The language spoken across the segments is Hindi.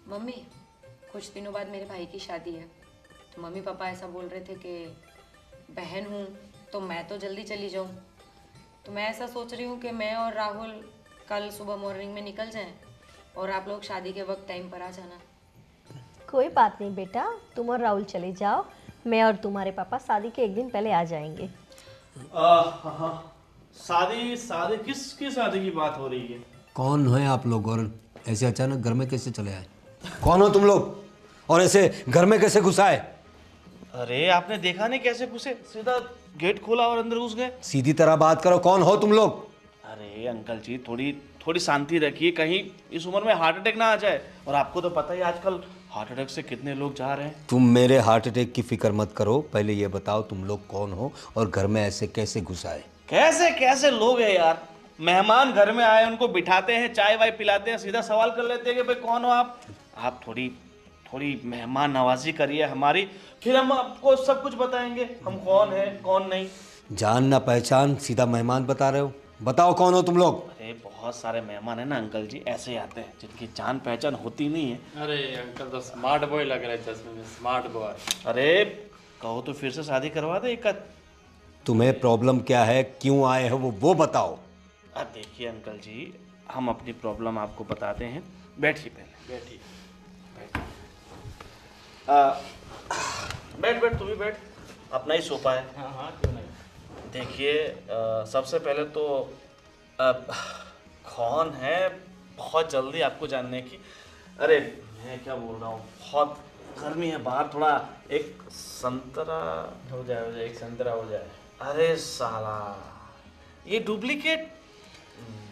मम्मी, कुछ दिनों बाद मेरे भाई की शादी है, तो मम्मी पापा ऐसा बोल रहे थे कि बहन हूँ तो मैं तो जल्दी चली जाऊँ। तो मैं ऐसा सोच रही हूँ कि मैं और राहुल कल सुबह मॉर्निंग में निकल जाएं और आप लोग शादी के वक्त टाइम पर आ जाना। कोई बात नहीं बेटा, तुम और राहुल चले जाओ, मैं और तुम्हारे पापा शादी के एक दिन पहले आ जाएंगे। हाँ। शादी शादी किसकी शादी की बात हो रही है? कौन है आप लोग और ऐसे अचानक घर में कैसे चले आए? कौन हो तुम लोग और ऐसे घर में कैसे घुस आए? अरे आपने देखा नहीं कैसे घुसे? सीधा गेट खोला और अंदर घुस गए। सीधी तरह बात करो, कौन हो तुम लोग? अरे अंकल जी, थोड़ी शांति रखिए, कहीं इस उम्र में हार्ट अटैक ना आ जाए। और आपको तो पता ही आजकल हार्ट अटैक से कितने लोग जा रहे हैं। तुम मेरे हार्ट अटैक की फिक्र मत करो, पहले ये बताओ तुम लोग कौन हो और घर में ऐसे कैसे घुस आए? कैसे कैसे लोग हैं यार? मेहमान घर में आए, उनको बिठाते हैं, चाय वाय पिलाते हैं, सीधा सवाल कर लेते हैं कि भाई कौन हो आप। आप थोड़ी मेहमान नवाजी करिए हमारी, फिर हम आपको सब कुछ बताएंगे हम कौन है कौन नहीं। जान ना पहचान सीधा मेहमान बता रहे हो? बताओ कौन हो तुम लोग? अरे बहुत सारे मेहमान है ना अंकल जी, ऐसे ही आते हैं जिनकी जान पहचान होती नहीं है। अरे अंकल तो स्मार्ट बॉय लग रहे थे, इसमें स्मार्ट बॉय। अरे कहो तो फिर से शादी करवा दे एक आध। तुम्हें प्रॉब्लम क्या है, क्यों आए हो वो बताओ। अब देखिए अंकल जी, हम अपनी प्रॉब्लम आपको बताते हैं। बैठिए पहले, बैठिए। बैठ तू भी बैठ, अपना ही सोफा है। हाँ हाँ, क्यों नहीं। देखिए सबसे पहले तो कौन है, बहुत जल्दी आपको जानने की। अरे मैं क्या बोल रहा हूँ, बहुत गर्मी है बाहर, थोड़ा एक संतरा हो जाए एक संतरा हो जाए। अरे साला, ये डुप्लीकेट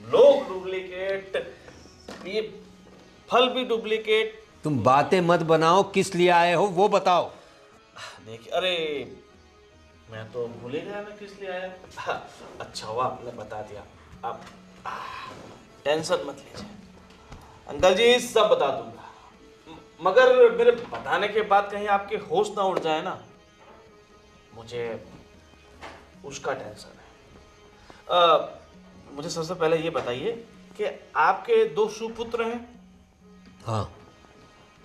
लोग, डुप्लीकेट ये फल भी डुप्लीकेट। तुम बातें मत बनाओ, किस लिए आए हो वो बताओ। देखिए, अरे मैं तो भूल ही गया मैं किस लिए आया। अच्छा हुआ आपने बता दिया। आप टेंशन मत लीजिए अंकल जी, सब बता दूंगा। मगर मेरे बताने के बाद कहीं आपके होश ना उड़ जाए ना, मुझे उसका टेंशन है। मुझे सबसे पहले ये बताइए कि आपके दो सुपुत्र हैं। हाँ।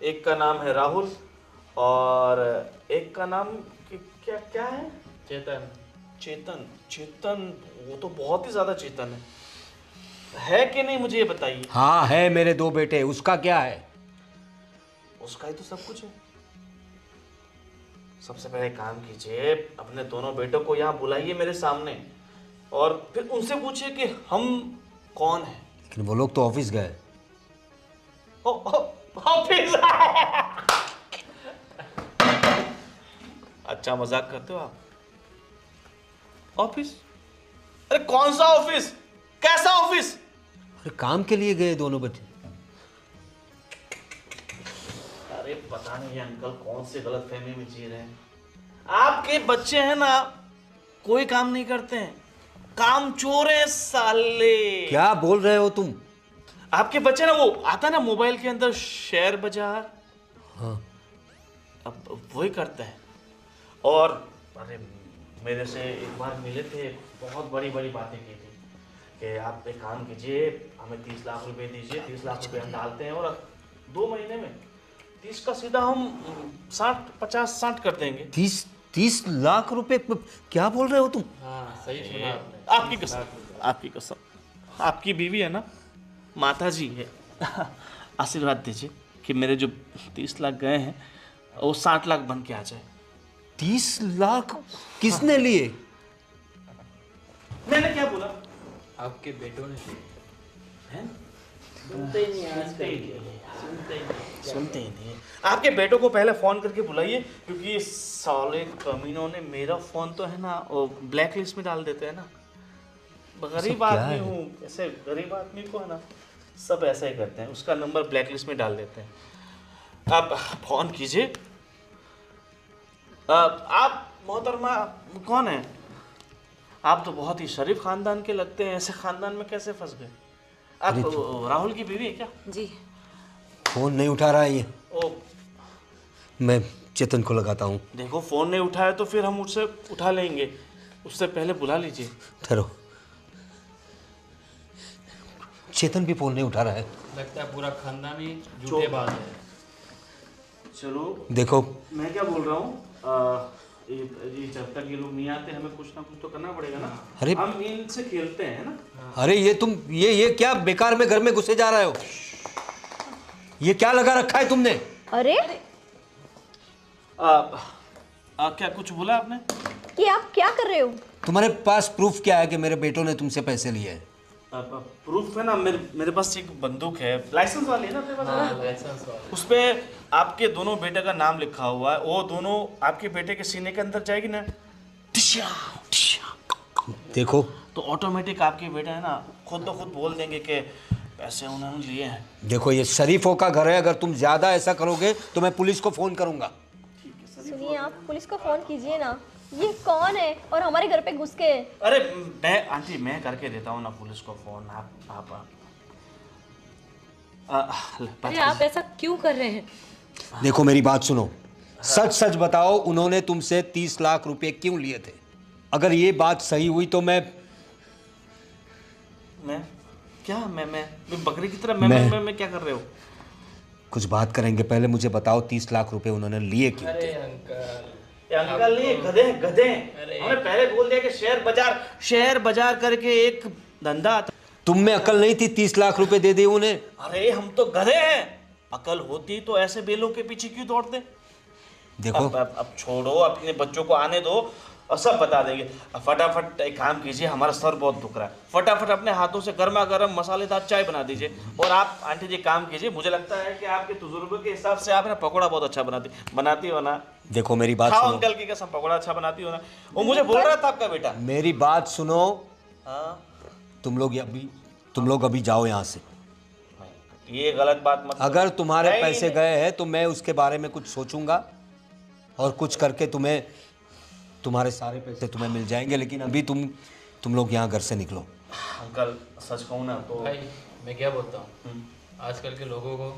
एक का नाम है राहुल और एक का नाम क्या है? चेतन। चेतन। चेतन वो तो बहुत ही ज्यादा चेतन है कि नहीं, मुझे ये बताइए। हाँ है, मेरे दो बेटे, उसका क्या है? उसका ही तो सब कुछ है। सबसे पहले काम कीजिए, अपने दोनों बेटों को यहाँ बुलाइए मेरे सामने और फिर उनसे पूछिए कि हम कौन हैं। लेकिन वो लोग तो ऑफिस गए। ऑफिस? अच्छा मजाक करते हो आप? ऑफिस? अरे कौन सा ऑफिस, कैसा ऑफिस? अरे काम के लिए गए दोनों बच्चे। अरे पता नहीं अंकल कौन से गलत फहमी में जी रहे हैं। आपके बच्चे हैं ना, कोई काम नहीं करते हैं, काम चोर है साले। क्या बोल रहे हो तुम? आपके बच्चे ना, वो आता ना मोबाइल के अंदर शेयर बाजार, हाँ। अब वही करते हैं। और अरे मेरे से एक बार मिले थे, बहुत बड़ी बड़ी बातें की थी कि आप एक काम कीजिए, हमें 30 लाख रुपए दीजिए, 30 लाख रुपए हम डालते हैं और 2 महीने में 30 का सीधा हम 50-60 कर देंगे। 30 लाख रुपए? क्या बोल रहे हो तुम? हाँ सही सुना आपने। आपकी कसम, आपकी कसम, आपकी बीवी है ना, माता जी है, आशीर्वाद दीजिए कि मेरे जो 30 लाख गए हैं वो 60 लाख बन के आ जाए। 30 लाख किसने लिए? मैंने क्या बोला? आपके बेटों ने हैं? सुनते ही नहीं। आपके बेटों को पहले फोन करके बुलाइए, क्योंकि ये साले कमीनों ने मेरा फोन तो है ना वो ब्लैक लिस्ट में डाल देते हैं ना। गरीब आदमी हूँ, ऐसे गरीब आदमी को है ना सब ऐसा ही करते हैं, उसका नंबर ब्लैक लिस्ट में डाल देते हैं। आप फोन कीजिए। आप मोहतरमा कौन है? आप तो बहुत ही शरीफ खानदान के लगते हैं, ऐसे खानदान में कैसे फंस गए? आप राहुल की बीवी है क्या? जी। फोन नहीं उठा रहा है ये। ओ, मैं चेतन को लगाता हूँ। देखो फोन नहीं उठाया तो फिर हम उससे उठा लेंगे, उससे पहले बुला लीजिए। ठहरो, चेतन भी फोन नहीं उठा रहा है। लगता है पूरा खानदान ही झूठे बात है। चलो देखो मैं क्या बोल रहा हूँ, ये जब तक ये लोग नहीं आते हमें कुछ ना कुछ तो करना पड़ेगा ना। अरे हम इनसे खेलते हैं ना। अरे ये तुम ये क्या बेकार में घर में घुसे जा रहे हो? ये क्या लगा रखा है तुमने? अरे क्या कुछ बोला आपने? ये आप क्या कर रहे हो? तुम्हारे पास प्रूफ क्या है कि मेरे बेटों ने तुमसे पैसे लिए हैं? प्रूफ है ना, मेरे पास एक बंदूक है, लाइसेंस वाली है ना अपने पास। लाइसेंस वाला। उस पे आपके दोनों बेटे का नाम लिखा हुआ है, वो दोनों आपके बेटे के सीने के अंदर जाएगी ना, टिश्या, टिश्या। देखो तो ऑटोमेटिक आपके बेटे है ना खुद ब खुद बोल देंगे कि पैसे उन्होंने लिए हैं। देखो ये शरीफों का घर है, अगर तुम ज्यादा ऐसा करोगे तो मैं पुलिस को फोन करूंगा। सुनिए, आप पुलिस को फोन कीजिए ना। ये कौन है और हमारे घर पे घुस के? अरे मैं आंटी मैं करके देता हूँ ना पुलिस को फोन। आप अरे आप ऐसा क्यों कर रहे हैं? देखो मेरी बात सुनो, सच सच बताओ, उन्होंने तुमसे 30 लाख रुपए क्यों लिए थे? अगर ये बात सही हुई तो मैं क्या मैं बकरी की तरह मैं क्या कर रहे हो? कुछ बात करेंगे, पहले मुझे बताओ 30 लाख रुपए उन्होंने लिए क्यों थे? अरे अंकल, ये अंकल नहीं, गधे हमने पहले बोल दिया कि शेयर बाजार करके एक धंधा आता। तुम में अकल नहीं थी 30 लाख रुपए दे दिए उन्हें? अरे हम तो गधे हैं, अकल होती तो ऐसे बेलों के पीछे क्यों दौड़ते। देखो अब छोड़ो, अपने बच्चों को आने दो और सब बता देंगे। अब फटाफट एक काम कीजिए, हमारा सर बहुत दुख रहा है, फटाफट अपने हाथों से गर्मा गर्म मसालेदार चाय बना दीजिए। और आप आंटी जी काम कीजिए, मुझे लगता है कि आपके तजुर्बे के हिसाब से आप ना पकौड़ा बहुत अच्छा बनाती हो ना। देखो मेरी बात खाओ सुनो, अंकल की कसम, पकौड़ा अच्छा बनाती हो ना। वो मुझे बोल रहा था आपका बेटा। मेरी बात सुनो, हाँ तुम लोग अभी जाओ यहाँ से। ये गलत बात मत। अगर तुम्हारे नहीं, पैसे नहीं। गए हैं तो मैं उसके बारे में कुछ सोचूंगा और कुछ करके तुम्हारे सारे पैसे तुम्हें मिल जाएंगे, लेकिन अभी तुम लोग यहाँ घर से निकलो। अंकल सच कहूँ ना तो भाई मैं क्या बोलता हूँ, आजकल के लोगों को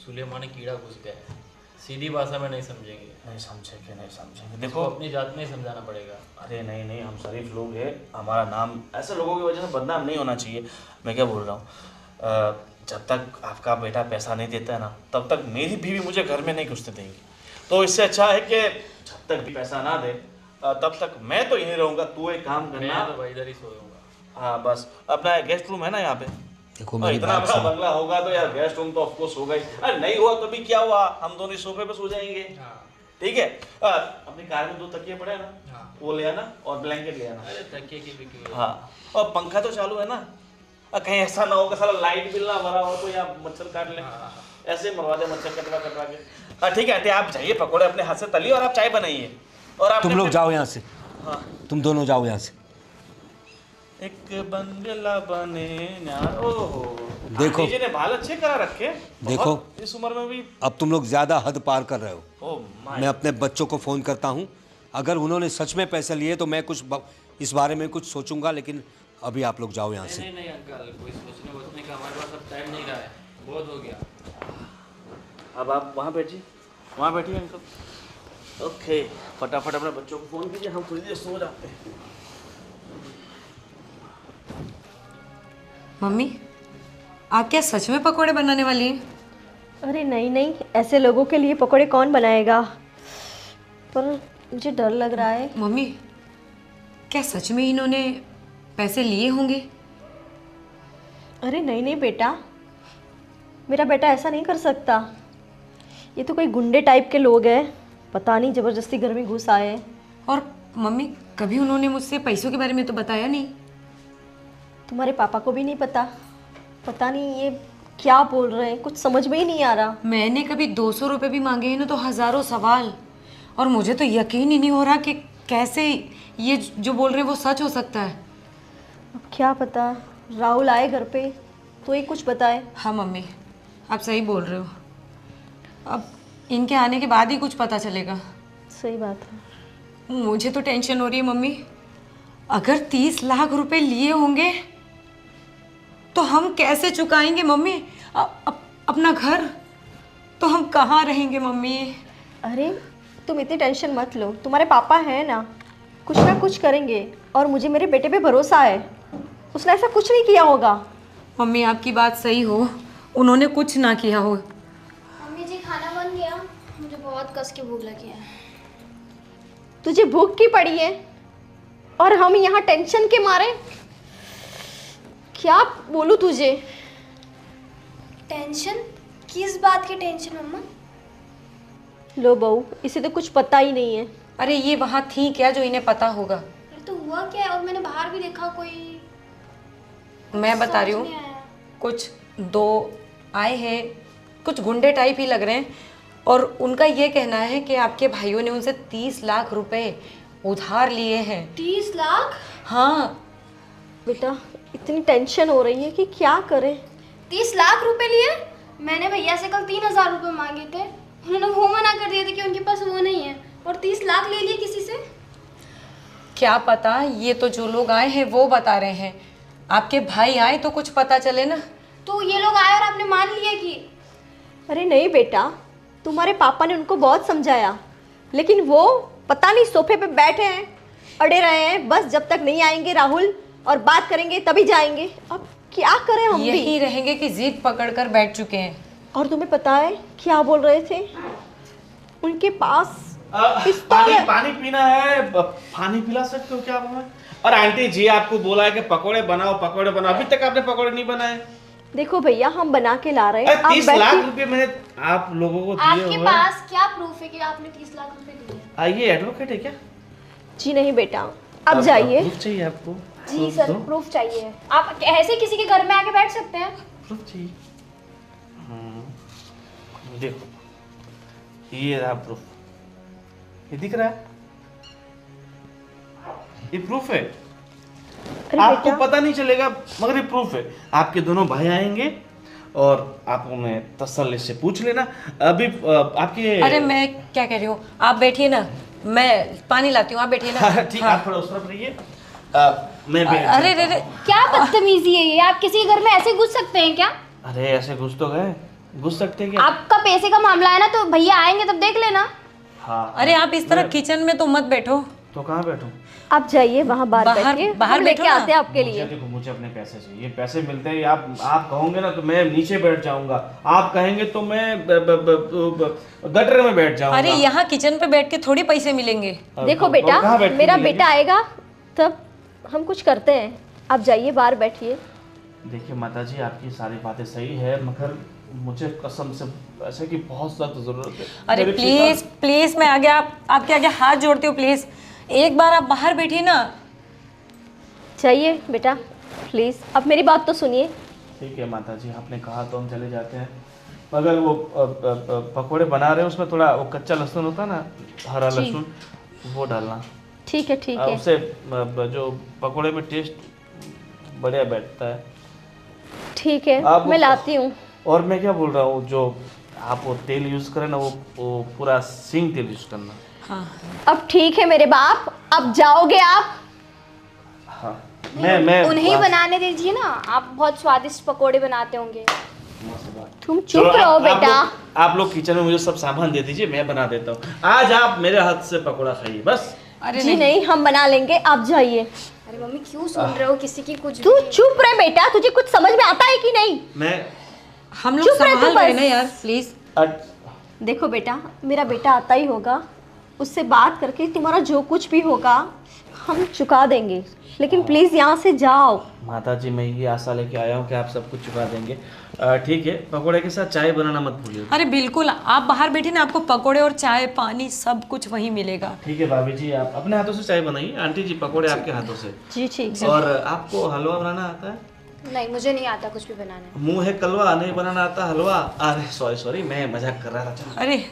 सुलेमानी कीड़ा घुस गया है, सीधी भाषा में नहीं समझेंगे। नहीं समझेंगे। देखो देखो अपनी जात में ही समझाना पड़ेगा। अरे नहीं, हम शरीफ लोग हैं, हमारा नाम ऐसे लोगों की वजह से बदनाम नहीं होना चाहिए। मैं क्या बोल रहा हूँ, जब तक आपका बेटा पैसा नहीं देता है ना, तब तक मेरी बीवी मुझे घर में नहीं घुसने देंगी। तो इससे अच्छा है कि जब तक भी पैसा ना दे तब तक मैं तो यहीं रहूँगा। तू एक काम करना, मैं तो भाई इधर ही सोऊंगा। हाँ बस अपना गेस्ट रूम है ना यहाँ पे। देखो मेरी इतना बात बड़ा सुनो, बंगला होगा तो यार गेस्ट रूम तो ऑफकोर्स होगा ही। अरे नहीं हुआ तो भी क्या हुआ, हम दोनों सोफे पे सो जाएंगे। ठीक है, अपनी कार में 2 तकिए पड़े हैं ना, हाँ। वो ले आना और ब्लैंकेट ले आना। अरे तकिए की भी क्यों? हाँ, और पंखा तो चालू है ना, कहीं ऐसा ना हो कि साला लाइट बिल ना भरा हो तो या मच्छर काट ले। ऐसे ही मरवा दे मच्छर कटवा के। ठीक है आंटी, आप जाइए, पकौड़े अपने हाथ से तलिए और आप चाय बनाइए। और आप तुम लोग जाओ यहाँ से। हाँ, तुम दोनों जाओ यहाँ से। एक बंगला बने यार। ओहो, देखो। आंटी जी ने बाल अच्छे करा रखे। देखो। बहुत, इस उम्र में भी। अब तुम लोग ज़्यादा हद पार कर रहे हो। Oh my. मैं अपने बच्चों को फ़ोन करता हूँ, अगर उन्होंने सच में पैसे लिए तो मैं इस बारे में कुछ सोचूंगा, लेकिन अभी आप लोग जाओ यहाँ से। नहीं अंकल, कोई सोचने वोचने का हमारे पास अब टाइम नहीं रहा है, बहुत हो गया। अब आप वहाँ बैठिए अंकल। ओके, फटाफट अपने बच्चों को फ़ोन कीजिए, हम थोड़ी देर सो जाते हैं। मम्मी, आप क्या सच में पकोड़े बनाने वाली हैं? अरे नहीं, ऐसे लोगों के लिए पकौड़े कौन बनाएगा? पर मुझे डर लग रहा है। मम्मी, क्या सच में इन्होंने पैसे लिए होंगे? अरे नहीं बेटा, मेरा बेटा ऐसा नहीं कर सकता। ये तो कोई गुंडे टाइप के लोग हैं, पता नहीं ज़बरदस्ती घर में घुस आए। और मम्मी, कभी उन्होंने मुझसे पैसों के बारे में तो बताया नहीं। तुम्हारे पापा को भी नहीं पता नहीं ये क्या बोल रहे हैं, कुछ समझ में ही नहीं आ रहा। मैंने कभी 200 रुपये भी मांगे हैं ना तो हज़ारों सवाल, और मुझे तो यकीन ही नहीं हो रहा कि कैसे ये जो बोल रहे हैं वो सच हो सकता है। अब क्या पता, राहुल आए घर पे तो ही कुछ बताए। हाँ मम्मी, आप सही बोल रहे हो, अब इनके आने के बाद ही कुछ पता चलेगा। सही बात है। मुझे तो टेंशन हो रही है मम्मी, अगर 30 लाख रुपए लिए होंगे तो हम कैसे चुकाएंगे मम्मी? अपना घर तो हम कहाँ रहेंगे मम्मी? अरे तुम इतनी टेंशन मत लो, तुम्हारे पापा हैं ना कुछ करेंगे, और मुझे मेरे बेटे पे भरोसा है, उसने ऐसा कुछ नहीं किया होगा। मम्मी आपकी बात सही हो, उन्होंने कुछ ना किया हो। मम्मी जी खाना बन गया। मुझे बहुत कस की भूख लगी है। तुझे भूख की पड़ी है और हम यहाँ टेंशन के मारे। क्या बोलूं तुझे? टेंशन? किस बात की टेंशन मम्मा? लो बहू, इसे तो कुछ पता ही नहीं है। अरे ये वहाँ थी क्या जो इन्हें पता होगा? अरे तो हुआ क्या है? और मैंने बाहर भी देखा कोई। मैं बता रही समझ हूँ, नहीं आया। कुछ दो आए हैं, कुछ गुंडे टाइप ही लग रहे हैं, और उनका ये कहना है कि आपके भाइयों ने उनसे 30 लाख रुपए उधार लिए हैं। 30 लाख? हाँ। बेटा इतनी टेंशन हो रही है कि क्या करें। 30 लाख रुपए लिए? मैंने भैया से कल 3000 रुपए मांगे थे, उन्होंने वो मना कर दिया था कि उनके पास वो नहीं है, और 30 लाख ले लिए किसी से। क्या पता, ये तो जो लोग आए हैं वो बता रहे हैं। आपके भाई आए तो कुछ पता चले ना। तो ये लोग आए और आपने मान लिया कि? अरे नहीं बेटा, तुम्हारे पापा ने उनको बहुत समझाया, लेकिन वो पता नहीं सोफे पे बैठे हैं, अड़े रहे हैं, बस जब तक नहीं आएंगे राहुल और बात करेंगे तभी जाएंगे। अब क्या करें हम भी? यही रहेंगे कि जिद पकड़कर बैठ चुके हैं। और तुम्हें पता है क्या बोल रहे थे? उनके पास पिस्तौल पानी है। पानी पीना है, पानी पिला सकते हो क्या आप हमें? और आंटी जी आपको बोला है कि पकोड़े बनाओ, पकोड़े बनाओ, अभी तक आपने पकोड़े नहीं बनाए। देखो भैया, हम बना के ला रहे हैं। अरे आप 30 लाख बैठिए। रुपए मैंने आप लोगों को दिए आपके हुए। पास क्या प्रूफ है कि आपने 30 लाख रुपए दिए? ये एडवोकेट है क्या? जी नहीं बेटा, अब जाइए। प्रूफ चाहिए आपको? जी प्रूफ सर, दो। प्रूफ चाहिए। आप ऐसे किसी के घर में आके बैठ सकते हैं? प्रूफ चाहिए। देखो ये रहा प्रूफ, ये दिख रहा है, ये प्रूफ है। अरे आपको बेटा, पता नहीं चलेगा मगर ये प्रूफ है। आपके दोनों भाई आएंगे और आप उन्हें तसल्ली से पूछ लेना। अभी आपके अरे मैं क्या कह रही हूँ, आप बैठिए ना, मैं पानी लाती हूँ, आप बैठिए ना। ठीक, हाँ। आप थोड़ा उस तरफ रहिए। मैं बैठ अरे जाता रे रे, क्या बदतमीजी है ये? आप किसी के घर में ऐसे घुस सकते हैं क्या? हूँ। अरे ऐसे घुस तो गए, घुस सकते हैं क्या? आपका पैसे का मामला है ना, तो भैया आएंगे तब देख लेना। हाँ। अरे आप इस तरह किचन में तो मत बैठो। तो कहाँ बैठूं? आप जाइए वहाँ बाहर बैठिए, बाहर हम लेके बैठो ना। आते हैं आपके लिए। देखो मुझे अपने पैसे चाहिए, पैसे मिलते हैं। आप कहोगे ना तो मैं नीचे बैठ जाऊंगा, आप कहेंगे तो मैं गटर में बैठ जाऊंगा। अरे यहाँ किचन पे बैठ के थोड़ी पैसे मिलेंगे। देखो तो बेटा, कहाँ बैठ के मेरा मिलेंगे? बेटा आएगा तब हम कुछ करते हैं। आप जाइए बाहर बैठिए। देखिए माता जी, आपकी सारी बातें सही है, मगर मुझे कसम से पैसे की बहुत सख्त जरूरत है। अरे मेरे प्लीज प्लीज, मैं आगे आपके आगे हाथ जोड़ती हूँ, प्लीज एक बार आप बाहर बैठिए ना। जाइए बेटा प्लीज, अब मेरी बात तो सुनिए। ठीक है माता जी, आपने कहा तो हम चले जाते हैं, मगर वो पकोड़े बना रहे हैं उसमें थोड़ा वो कच्चा लहसुन होता है ना, हरा जी। लहसुन, वो डालना। ठीक है ठीक है। उससे जो पकोड़े में टेस्ट बढ़िया बैठता है। ठीक है, आप- मैं लाती हूँ। और मैं क्या बोल रहा हूँ, जो आप वो तेल यूज करें ना, वो पूरा सिंग तेल यूज करना। हाँ अब ठीक है मेरे बाप, अब जाओगे आप। हाँ मैं उन्हें बनाने दीजिए ना, आप बहुत स्वादिष्ट पकोड़े बनाते होंगे। तुम चुप चलो, रहो आप बेटा। आप लोग किचन में मुझे सब सामान दे दीजिए, मैं बना देता हूँ। आज आप मेरे हाथ से पकोड़ा खाइए बस। अरे जी नहीं, हम बना लेंगे, आप जाइए। अरे मम्मी क्यों सुन रहे हो किसी की कुछ तू भी? चुप रहे बेटा, तुझे कुछ समझ में आता है कि नहीं? मैं हम लोग चुप रहे तू संभाल रहे हैं बस। ना यार, प्लीज। देखो बेटा, मेरा बेटा आता ही होगा, उससे बात करके तुम्हारा जो कुछ भी होगा हम चुका देंगे, लेकिन प्लीज यहाँ से जाओ। माता जी, मैं ये आशा लेके आया हूँ कि आप सब कुछ चुका देंगे। ठीक है, पकोड़े के साथ चाय बनाना मत भूलिए। अरे बिल्कुल, आप बाहर बैठे ना, आपको पकोड़े और चाय पानी सब कुछ वहीं मिलेगा। ठीक है भाभी जी, आप अपने हाथों से चाय बनाइए, आंटी जी पकोड़े आपके हाथों से। जी ठीक है। और आपको हलवा बनाना आता है? नहीं, मुझे नहीं आता कुछ भी बनाने। मुंह है कलवा, नहीं बनाना आता हलवा। अरे सॉरी, मैं मजाक कर रहा था। चलो। अरे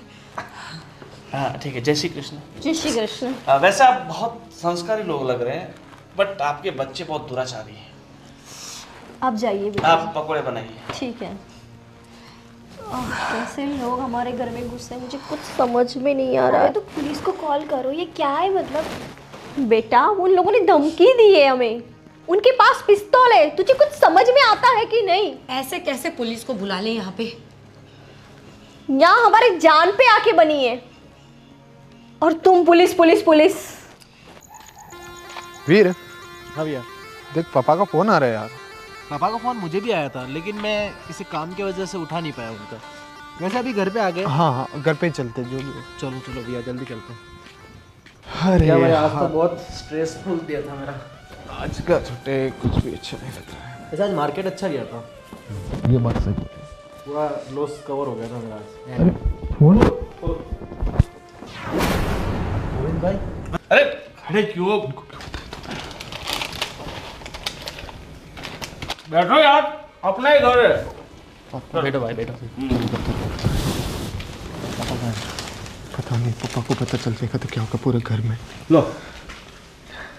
हाँ ठीक है, जय श्री कृष्ण। जय श्री कृष्ण। वैसे आप बहुत संस्कारी लोग लग रहे हैं, बट आपके बच्चे बहुत दुराचारी हैं। आप जाइए बेटा। आप पकोड़े बनाइए। ठीक है। कैसे लोग हमारे घर में घुसे, मुझे कुछ समझ में नहीं आ रहा अरे है। तो पुलिस को कॉल करो, ये क्या है मतलब? बेटा उन लोगों ने धमकी दी है हमें, उनके पास पिस्तौल है, तुझे कुछ समझ में आता है कि नहीं? ऐसे कैसे पुलिस को बुला ले यहाँ पे? यहाँ हमारे जान पे आके बनी है, और तुम पुलिस पुलिस पुलिस। वीर, हाँ भैया, देख पापा का फोन आ रहा है यार। पापा का फ़ोन मुझे भी आया था, लेकिन मैं किसी काम की वजह से उठा नहीं पाया उनका। वैसे अभी घर पे आ गए? हाँ हाँ घर पे ही चलते जो भी हो। चलो चलो भैया जल्दी चलते हैं। अरे क्या भाई आज हाँ, तो बहुत स्ट्रेसफुल दिया था मेरा। आज का छुट्टे कुछ भी अच्छा नहीं लग रहा है। वैसे आज मार्केट अच्छा गया था, ये बात सही। पूरा लॉस कवर हो गया था मेरा आज। अरे फोन गोविंद भाई अरे खड़े क्यों? बैठो यार, अपना ही घर है। बैठो भाई बैठो। पता नहीं पापा को पता चल जाएगा तो क्या होगा पूरे घर में। लो।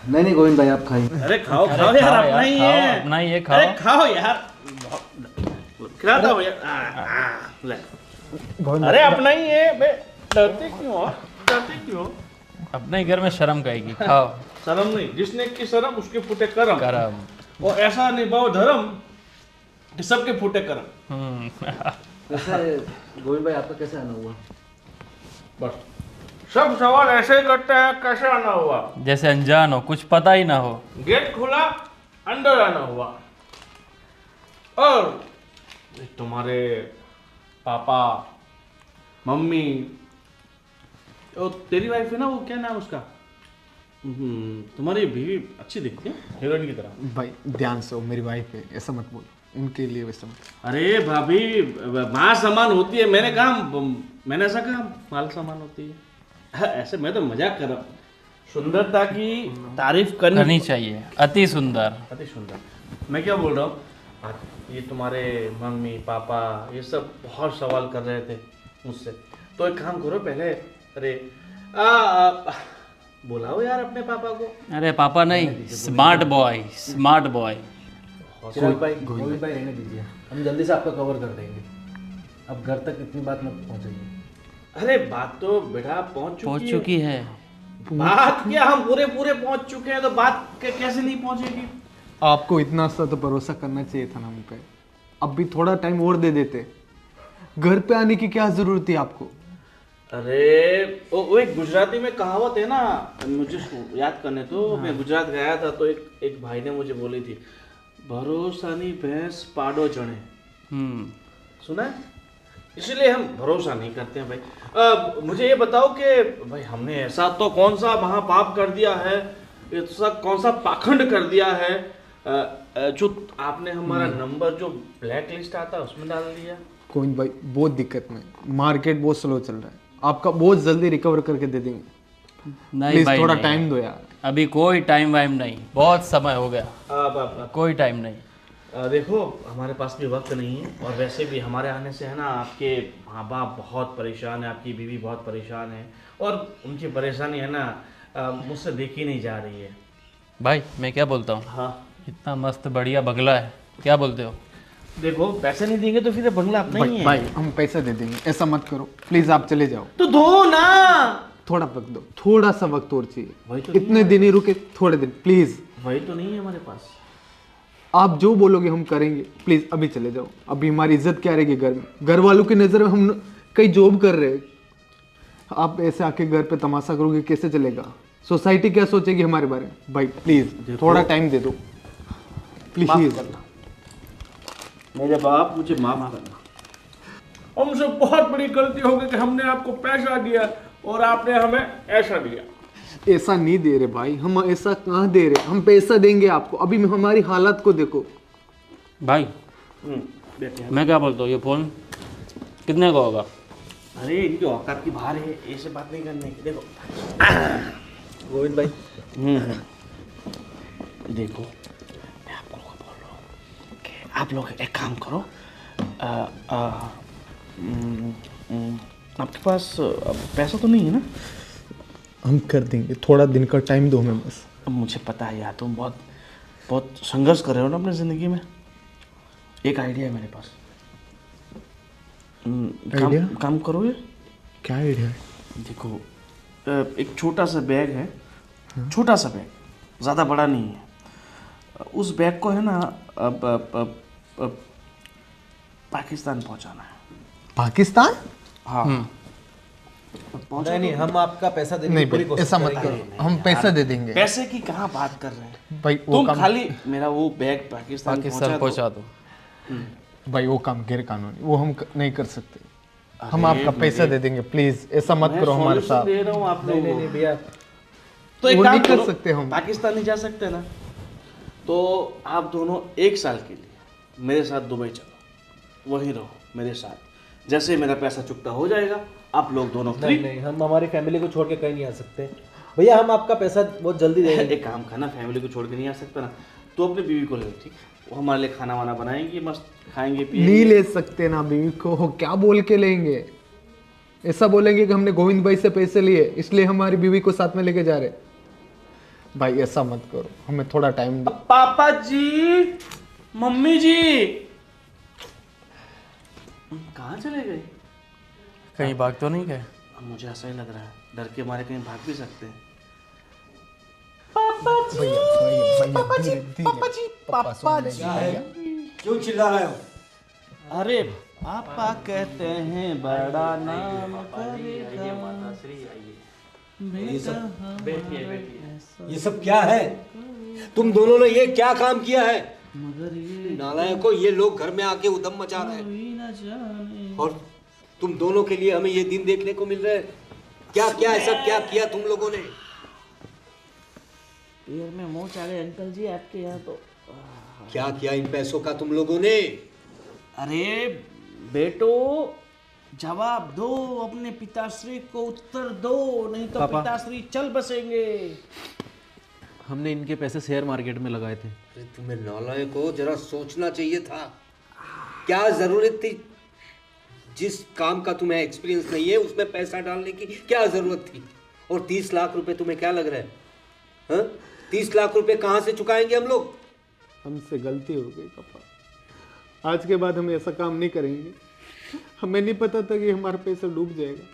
नहीं गोविंद भाई आप खाइए। अरे खाओ खाओ यार, अपना ही है। अपना ही है, खाओ। अरे खाओ यार, खिलाता हूँ यार। ले। अरे अपना ही है बे, डरते क्यों हो? डरते क्यों हो? अपने ही घर में शर्म कहेगी, खाओ। शर्म नहीं, जिसने की शर्म उसके फूटे करम। करम। और ऐसा निभाओ धर्म कि सबके फूटे करम। वैसे गोविंद भाई आपका कैसे आना हुआ? बस सब सवाल ऐसे ही करते हैं, कैसे आना हुआ? जैसे अनजान हो, कुछ पता ही ना हो। गेट खुला, अंदर आना हुआ। और तुम्हारे पापा, मम्मी, और तेरी वाइफ है ना, वो क्या नाम उसका? तुम्हारी बीवी अच्छी दिखती है, हीरोइन की तरह। भाई ध्यान से हो, मेरी वाइफ है, ऐसा मत बोलो उनके लिए वैसा मत। अरे भाभी, माँ समान होती है। मैंने ऐसा कहा माल समान होती है? ऐसे मैं तो मजाक कर रहा हूँ। सुंदरता की तारीफ करनी चाहिए। अति सुंदर। अति सुंदर। मैं क्या बोल रहा हूँ, ये तुम्हारे मम्मी पापा ये सब बहुत सवाल कर रहे थे मुझसे, तो एक काम करो पहले, अरे बुलाओ यार अपने पापा को। अरे पापा नहीं, स्मार्ट बॉय, स्मार्ट बॉय। चिराग भाई गोविंद भाई रहने दीजिए, हम जल्दी से आपका कवर कर देंगे। अब घर तक इतनी बात मत पहुंचाइए। अरे बात तो बेटा पहुंच चुकी है। बात क्या, हम पूरे पहुंच चुके हैं, तो बात कैसे नहीं पहुंचेगी? आपको इतना सा तो भरोसा करना चाहिए था ना हम पे। अब भी थोड़ा टाइम और दे देते। घर पे आने की क्या जरूरत थी आपको? अरे वो एक गुजराती में कहावत है ना, मुझे याद करने तो। मैं गुजरात गया था तो एक भाई ने मुझे बोली थी, भरोसानी भैंस पाडो जणे। सुना है? इसलिए हम भरोसा नहीं करते हैं भाई। मुझे ये बताओ कि भाई हमने ऐसा तो कौन सा महापाप कर दिया है, ऐसा कौन सा पाखंड कर दिया है जो आपने हमारा नंबर जो ब्लैक लिस्ट आता है उसमें डाल दिया? कोई भाई बहुत दिक्कत में, मार्केट बहुत स्लो चल रहा है, आपका बहुत जल्दी रिकवर करके दे देंगे। नहीं प्लीज भाई, थोड़ा नहीं। टाइम दो यार। अभी कोई टाइम वाइम नहीं, बहुत समय हो गया। कोई टाइम नहीं। देखो हमारे पास भी वक्त नहीं है, और वैसे भी हमारे आने से है ना आपके माँ बाप बहुत परेशान है, आपकी बीवी बहुत परेशान है, और उनकी परेशानी है ना मुझसे देखी नहीं जा रही है। भाई मैं क्या बोलता हूँ, हाँ इतना मस्त बढ़िया बंगला है, क्या बोलते हो? देखो पैसे नहीं देंगे तो फिर ये बंगला अपना ही है। भाई हम पैसे दे देंगे, ऐसा मत करो प्लीज, आप चले जाओ। तो दो ना, थोड़ा वक्त दो, थोड़ा सा वक्त और वही चाहिए। तो इतने दिन ही रुके, थोड़े दिन प्लीज। वही तो नहीं है हमारे पास। आप जो बोलोगे हम करेंगे, प्लीज अभी चले जाओ। अभी हमारी इज्जत क्या रहेगी घर में? घर वालों की नजर में हम कहीं जॉब कर रहे हैं, आप ऐसे आके घर पे तमाशा करोगे, कैसे चलेगा? सोसाइटी क्या सोचेगी हमारे बारे में? भाई प्लीज थोड़ा टाइम दे दो प्लीज। मेरे बाप मुझे माफ करना, हमसे बहुत बड़ी गलती हो गई कि हमने आपको पैसा दिया और आपने हमें ऐसा दिया। ऐसा नहीं दे रहे भाई, हम ऐसा कहाँ दे रहे, हम पैसा देंगे आपको। अभी हमारी हालत को देखो भाई। मैं क्या बोलता हूँ, ये फ़ोन कितने का होगा? अरे इनकी औकात की बाहर है, ऐसे बात नहीं करने की। देखो गोविंद भाई देखो, मैं आप लोगों को बोल रहा हूँ कि आप लोग एक काम करो, आपके पास पैसा तो नहीं है ना? हम कर देंगे, थोड़ा दिन का टाइम दो हमें बस। अब मुझे पता है यार तुम बहुत संघर्ष कर रहे हो ना अपनी ज़िंदगी में। एक आइडिया है मेरे पास। आइडिया? काम करोगे? क्या आइडिया है? देखो एक छोटा सा बैग है, छोटा सा बैग, ज़्यादा बड़ा नहीं है। उस बैग को है ना अब पाकिस्तान पहुंचाना है। पाकिस्तान? हाँ नहीं, हम आपका पैसा देने नहीं की पूरी भाई, कोशिश ऐसा मत करेंगे। करो, हम पैसा दे देंगे। पैसे की कहाँ बात कर रहे हैं भाई वो तुम, काम, खाली मेरा वो बैग पाकिस्तान पहुँचा दो। भाई वो काम गैर कानूनी, वो हम नहीं कर सकते। हम आपका पैसा दे देंगे, प्लीज ऐसा मत करो हमारे साथ। दे रहा हूँ आप लोगों को। नहीं भैया, तो एक वो काम नहीं कर करो, सकते हम। पाकिस्तान नहीं जा सकते ना, तो आप दोनों 1 साल के लिए मेरे साथ दुबई चलो, वहीं रहो मेरे साथ। जैसे मेरा पैसा चुकता हो जाएगा आप लोग दोनों फ्री। नहीं, हम हमारी फैमिली को छोड़ के कहीं नहीं आ सकते भैया। हम आपका पैसा बहुत जल्दी दे देंगे। एक काम करना, फैमिली को छोड़ के नहीं आ सकता ना, तो अपनी बीवी को ले लो, ठीक? वो हमारे लिए खाना वाना बनाएंगे, मस्त खाएंगे पिएंगे। नहीं ले सकते ना बीवी को, हो क्या बोल के लेंगे? ऐसा बोलेंगे कि हमने गोविंद भाई से पैसे लिए इसलिए हमारी बीवी को साथ में लेके जा रहे। भाई ऐसा मत करो, हमें थोड़ा टाइम दो। पापा जी, मम्मी जी कहाँ चले गए? कहीं भाग तो नहीं गए? अब मुझे ऐसा ही लग रहा है, डर के मारे कहीं भाग भी सकते हैं। क्या है? क्यों चिल्ला रहे हो? अरे पापा कहते हैं बड़ा नाम करेगा। ये सब क्या है? तुम दोनों ने ये क्या काम किया है? नालायकों, ये लोग घर में आके उधम मचा रहे हैं और तुम दोनों के लिए हमें ये दिन देखने को मिल रहे हैं। क्या क्या ऐसा क्या किया तुम लोगों ने? पैर में मोच आ गए अंकल जी आपके यहाँ तो। क्या किया इन पैसों का तुम लोगों ने? अरे बेटो, जवाब दो, अपने पिताश्री को उत्तर दो, नहीं तो पिताश्री चल बसेंगे। हमने इनके पैसे शेयर मार्केट में लगाए थे। अरे तुम्हें नालायक हो, जरा सोचना चाहिए था। क्या जरूरत थी? जिस काम का तुम्हें एक्सपीरियंस नहीं है उसमें पैसा डालने की क्या जरूरत थी? और 30 लाख रुपए तुम्हें क्या लग रहा है? हाँ? 30 लाख रुपए कहाँ से चुकाएंगे हम लोग? हमसे गलती हो गई पापा, आज के बाद हम ऐसा काम नहीं करेंगे। हमें नहीं पता था कि हमारा पैसा डूब जाएगा।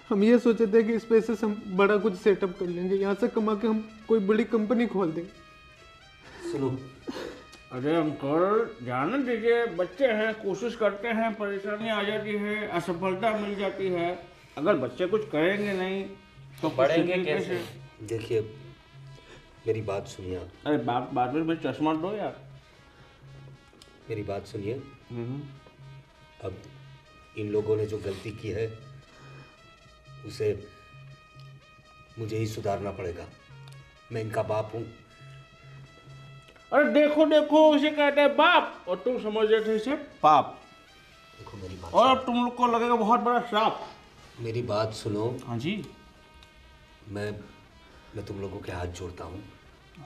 हम ये सोचे थे कि इस पैसे से हम बड़ा कुछ सेटअप कर लेंगे, यहाँ से कमा के हम कोई बड़ी कंपनी खोल देंगे। सुनो, अरे अंकल जाने दीजिए, बच्चे हैं, कोशिश करते हैं, परेशानी आ जाती है, असफलता मिल जाती है। अगर बच्चे कुछ करेंगे नहीं तो बढ़ेंगे कैसे? देखिए मेरी बात सुनिए आप। अरे बात में चश्मा दो यार। मेरी बात सुनिए। अब इन लोगों ने जो गलती की है उसे मुझे ही सुधारना पड़ेगा। मैं इनका बाप हूँ। अरे देखो देखो, उसे कहते हैं बाप और तुम समझ रहे थे इसे पाप। देखो मेरी बात और अब तुम लोग को लगेगा बहुत बड़ा श्राप। मेरी बात सुनो। हाँ जी। मैं तुम लोगों के हाथ जोड़ता हूँ।